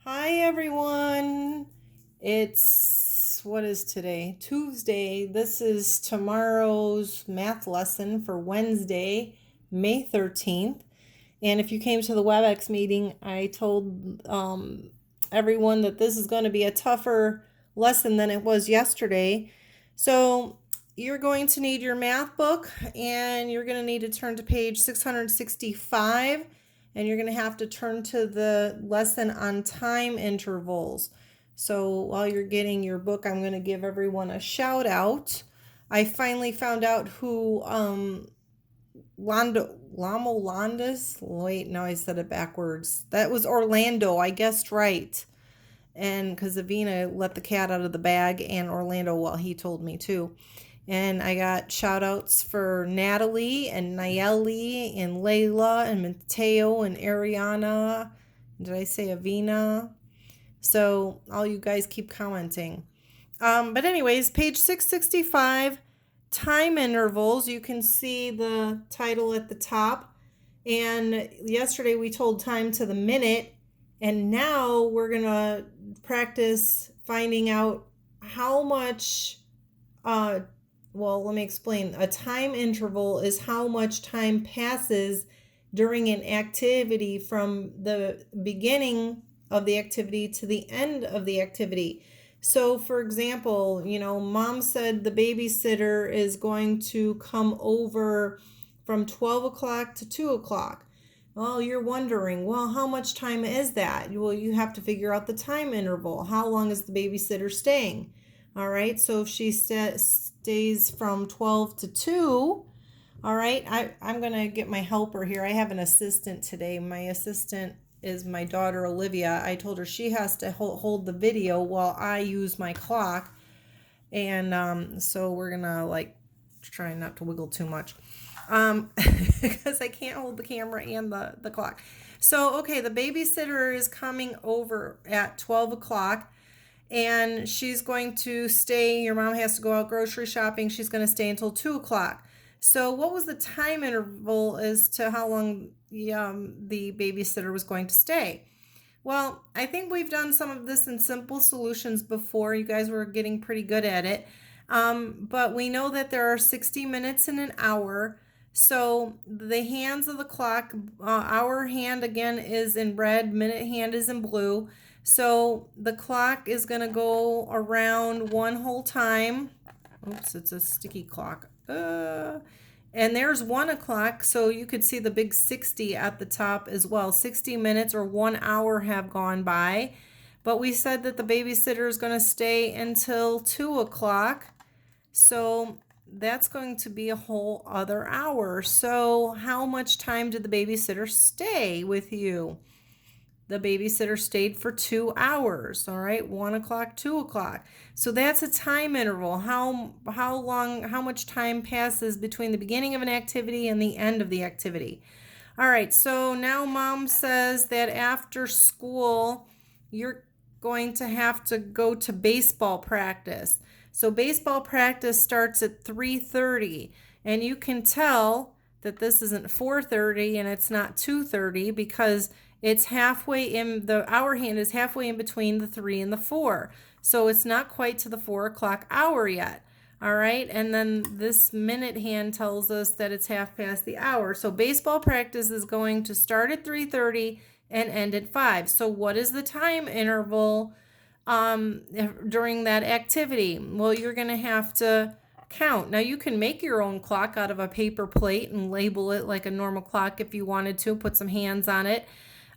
Hi everyone. What is today? Tuesday. This is tomorrow's math lesson for Wednesday, May 13th. And if you came to the WebEx meeting, I told everyone that this is going to be a tougher lesson than it was yesterday. So you're going to need your math book and you're going to need to turn to page 665 and you're going to have to turn to the lesson on time intervals. So while you're getting your book, I'm going to give everyone a shout out. I finally found out who Lamo Landis. Wait, no, I said it backwards. That was Orlando. I guessed right. And because Avina let the cat out of the bag, and Orlando, well, he told me too. And I got shout outs for Natalie and Nayeli and Layla and Mateo and Ariana. Did I say Avina? So all you guys keep commenting. But anyways, page 665, time intervals. You can see the title at the top. And yesterday we told time to the minute. And now we're going to practice finding out how much, let me explain. A time interval is how much time passes during an activity from the beginning of the activity to the end of the activity. So, for example, mom said the babysitter is going to come over from 12 o'clock to 2 o'clock. Well, you're wondering, well, how much time is that? Well, you have to figure out the time interval. How long is the babysitter staying? All right, so if she stays from 12 to 2, all right, I'm going to get my helper here. I have an assistant today. My assistant is my daughter, Olivia. I told her she has to hold the video while I use my clock. And so we're going to try not to wiggle too much because I can't hold the camera and the clock. So, okay, the babysitter is coming over at 12 o'clock and she's going to stay. Your mom has to go out grocery shopping. She's going to stay until 2 o'clock. So what was the time interval as to how long the babysitter was going to stay? Well, I think we've done some of this in simple solutions before. You guys were getting pretty good at it. But we know that there are 60 minutes in an hour. So the hands of the clock, hour hand again is in red, minute hand is in blue. So the clock is going to go around one whole time. Oops, it's a sticky clock. And there's 1 o'clock, so you could see the big 60 at the top as well. 60 minutes or 1 hour have gone by. But we said that the babysitter is going to stay until 2 o'clock. So that's going to be a whole other hour. So how much time did the babysitter stay with you? The babysitter stayed for 2 hours, all right, 1 o'clock, 2 o'clock. So that's a time interval. How much time passes between the beginning of an activity and the end of the activity? All right, so now mom says that after school, you're going to have to go to baseball practice. So baseball practice starts at 3:30, and you can tell that this isn't 4:30 and it's not 2:30 because it's halfway in, the hour hand is halfway in between the 3 and the 4. So it's not quite to the 4 o'clock hour yet. All right. And then this minute hand tells us that it's half past the hour. So baseball practice is going to start at 3:30 and end at 5. So what is the time interval during that activity? Well, you're going to have to count. Now you can make your own clock out of a paper plate and label it like a normal clock if you wanted to, put some hands on it.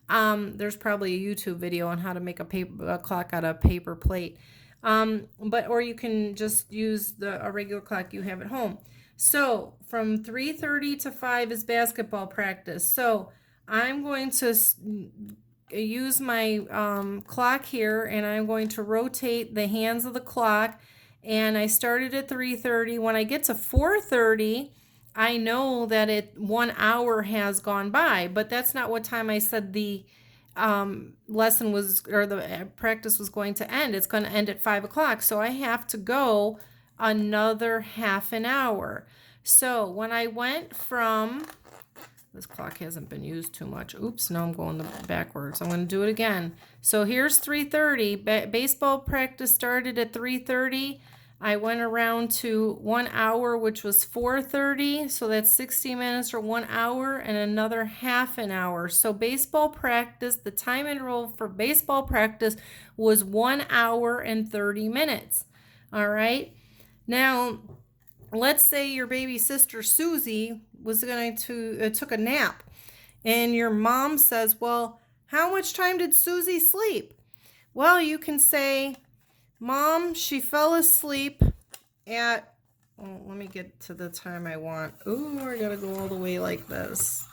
There's probably a YouTube video on how to make a clock out of paper plate. Or you can just use a regular clock you have at home. So from 3:30 to 5 is basketball practice. So I'm going to use my clock here and I'm going to rotate the hands of the clock. And I started at 3:30. When I get to 4:30, I know that 1 hour has gone by, but that's not what time I said the lesson was, or the practice was going to end. It's going to end at 5 o'clock. So I have to go another half an hour. So when I went from This clock hasn't been used too much. Oops, now I'm going backwards. I'm going to do it again. So here's 3:30. Baseball practice started at 3:30. I went around to 1 hour, which was 4:30. So that's 60 minutes or 1 hour and another half an hour. So baseball practice, the time interval for baseball practice was 1 hour and 30 minutes. All right. Now, let's say your baby sister Susie was going to took a nap, and your mom says, well, how much time did Susie sleep? Well, you can say, Mom, she fell asleep at, let me get to the time I want. Ooh, I gotta go all the way like this.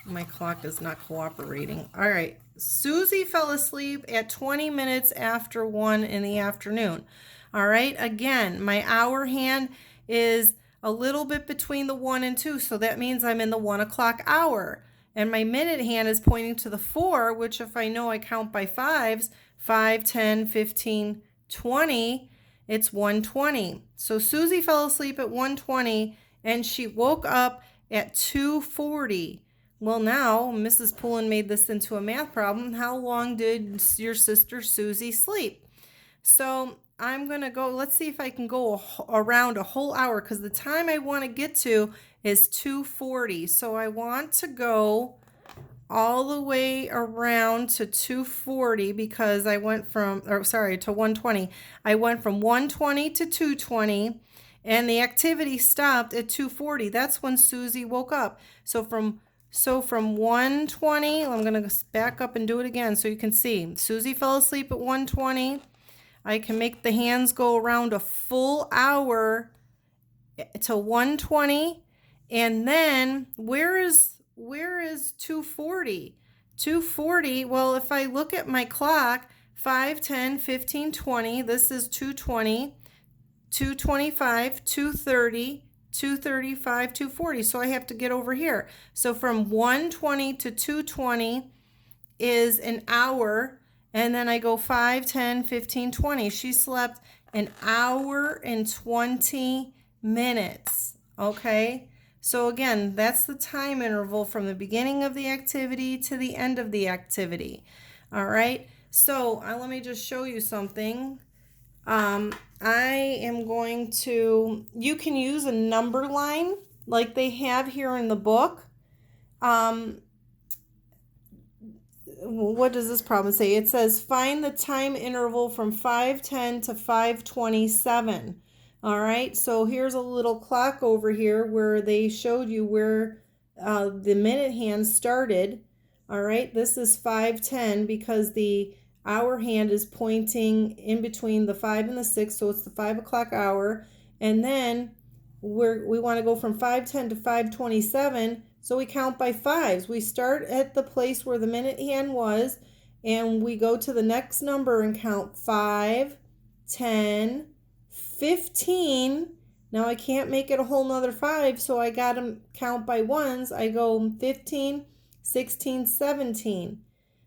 My clock is not cooperating. All right, Susie fell asleep at 20 minutes after 1 in the afternoon. All right, again, my hour hand is a little bit between the 1 and 2, so that means I'm in the 1 o'clock hour. And my minute hand is pointing to the 4, which if I know I count by fives, 5, 10, 15, 20, it's 1:20. So Susie fell asleep at 1:20 and she woke up at 2:40. Well, now Mrs. Pullen made this into a math problem. How long did your sister Susie sleep? So I'm going to go, let's see if I can go around a whole hour, because the time I want to get to is 2:40. So I want to go all the way around to 2:40 because I went from, to 1:20. I went from 1:20 to 2:20 and the activity stopped at 2:40. That's when Susie woke up. So from 1:20, I'm going to back up and do it again so you can see. Susie fell asleep at 1:20. I can make the hands go around a full hour to 1:20. And then where is 2:40? 2:40, well, if I look at my clock, 5, 10, 15, 20, this is 2:20, 2:25, 2:30, 2:35, 2:40. So I have to get over here. So from 1:20 to 2:20 is an hour. And then I go 5, 10, 15, 20. She slept an hour and 20 minutes. Okay. So again, that's the time interval from the beginning of the activity to the end of the activity. All right. So let me just show you something. I am going to, you can use a number line like they have here in the book. What does this problem say? It says find the time interval from 5:10 to 5:27. All right, so here's a little clock over here where they showed you where the minute hand started. All right, this is 5:10 because the hour hand is pointing in between the 5 and the 6, so it's the 5 o'clock hour. And then we want to go from 5:10 to 5:27. So we count by fives. We start at the place where the minute hand was, and we go to the next number and count 5, 10, 15. Now I can't make it a whole nother 5, so I got to count by ones. I go 15, 16, 17.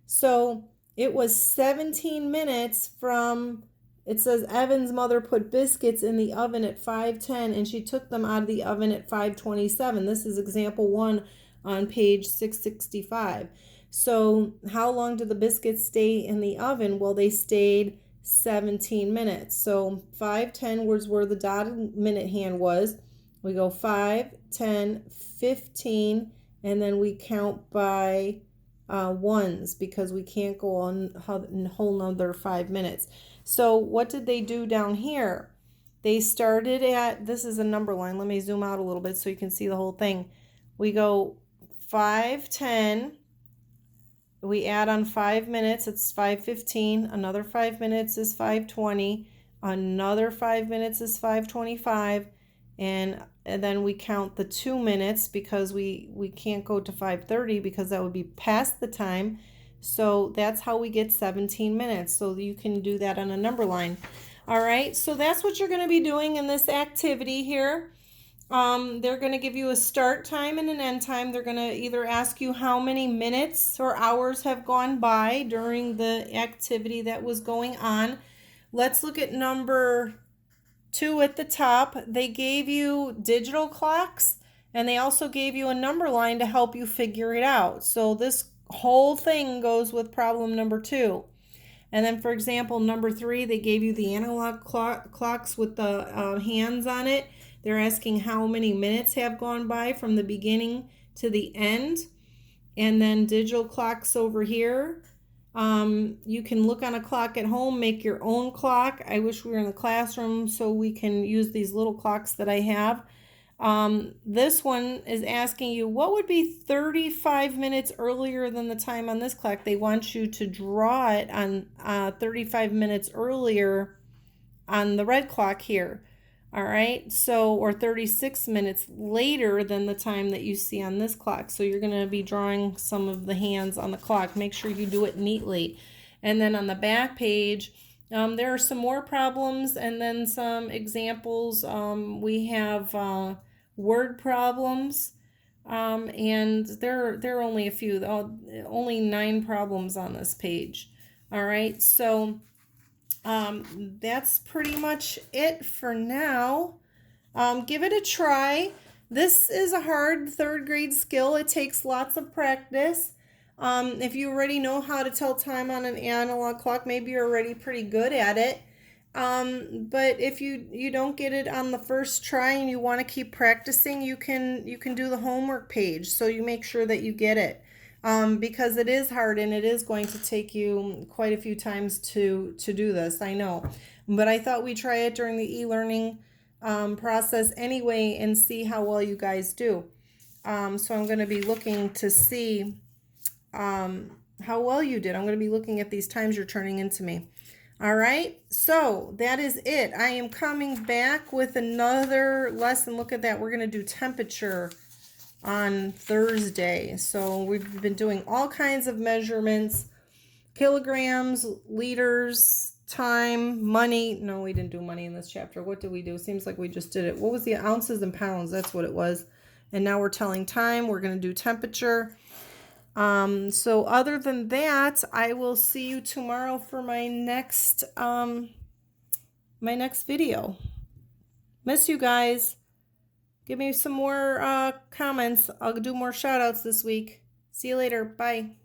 So it was 17 minutes from, it says Evan's mother put biscuits in the oven at 5:10 and she took them out of the oven at 5:27. This is example 1 on page 665. So how long did the biscuits stay in the oven? Well, they stayed 17 minutes. So 5:10 was where the dotted minute hand was. We go 5, 10, 15, and then we count by ones because we can't go on a whole nother 5 minutes. So what did they do down here? They started at, this is a number line. Let me zoom out a little bit so you can see the whole thing. We go 5:10. We add on 5 minutes, it's 5:15. Another 5 minutes is 5:20. Another 5 minutes is 5:25. And then we count the 2 minutes because we can't go to 5:30 because that would be past the time. So that's how we get 17 minutes. So you can do that on a number line. All right, so that's what you're going to be doing in this activity here. They're going to give you a start time and an end time. They're going to either ask you how many minutes or hours have gone by during the activity that was going on. Let's look at number 2 at the top. They gave you digital clocks And they also gave you a number line to help you figure it out. So this whole thing goes with problem number 2. And then, for example, number 3, they gave you the analog clocks with the hands on it. They're asking how many minutes have gone by from the beginning to the end. And then digital clocks over here. You can look on a clock at home, make your own clock. I wish we were in the classroom so we can use these little clocks that I have. This one is asking you what would be 35 minutes earlier than the time on this clock. They want you to draw it on 35 minutes earlier on the red clock here. All right, so, or 36 minutes later than the time that you see on this clock. So you're going to be drawing some of the hands on the clock. Make sure you do it neatly. And then on the back page, there are some more problems and then some examples. We have word problems, and there are only a few, only 9 problems on this page. All right, so that's pretty much it for now. Give it a try. This is a hard 3rd grade skill. It takes lots of practice. If you already know how to tell time on an analog clock, maybe you're already pretty good at it. But if you don't get it on the first try and you want to keep practicing, you can do the homework page so you make sure that you get it. Because it is hard and it is going to take you quite a few times to do this, I know. But I thought we'd try it during the e-learning process anyway and see how well you guys do. So I'm going to be looking to see how well you did. I'm going to be looking at these times you're turning into me. All right, so that is it. I am coming back with another lesson. Look at that. We're going to do temperature on Thursday. So we've been doing all kinds of measurements, kilograms, liters, time, money. No, we didn't do money in this chapter. What did we do? Seems like we just did it. What was the ounces and pounds? That's what it was. And now we're telling time. We're going to do temperature. So other than that, I will see you tomorrow for my next video. Miss you guys. Give me some more comments. I'll do more shout outs this week. See you later. Bye.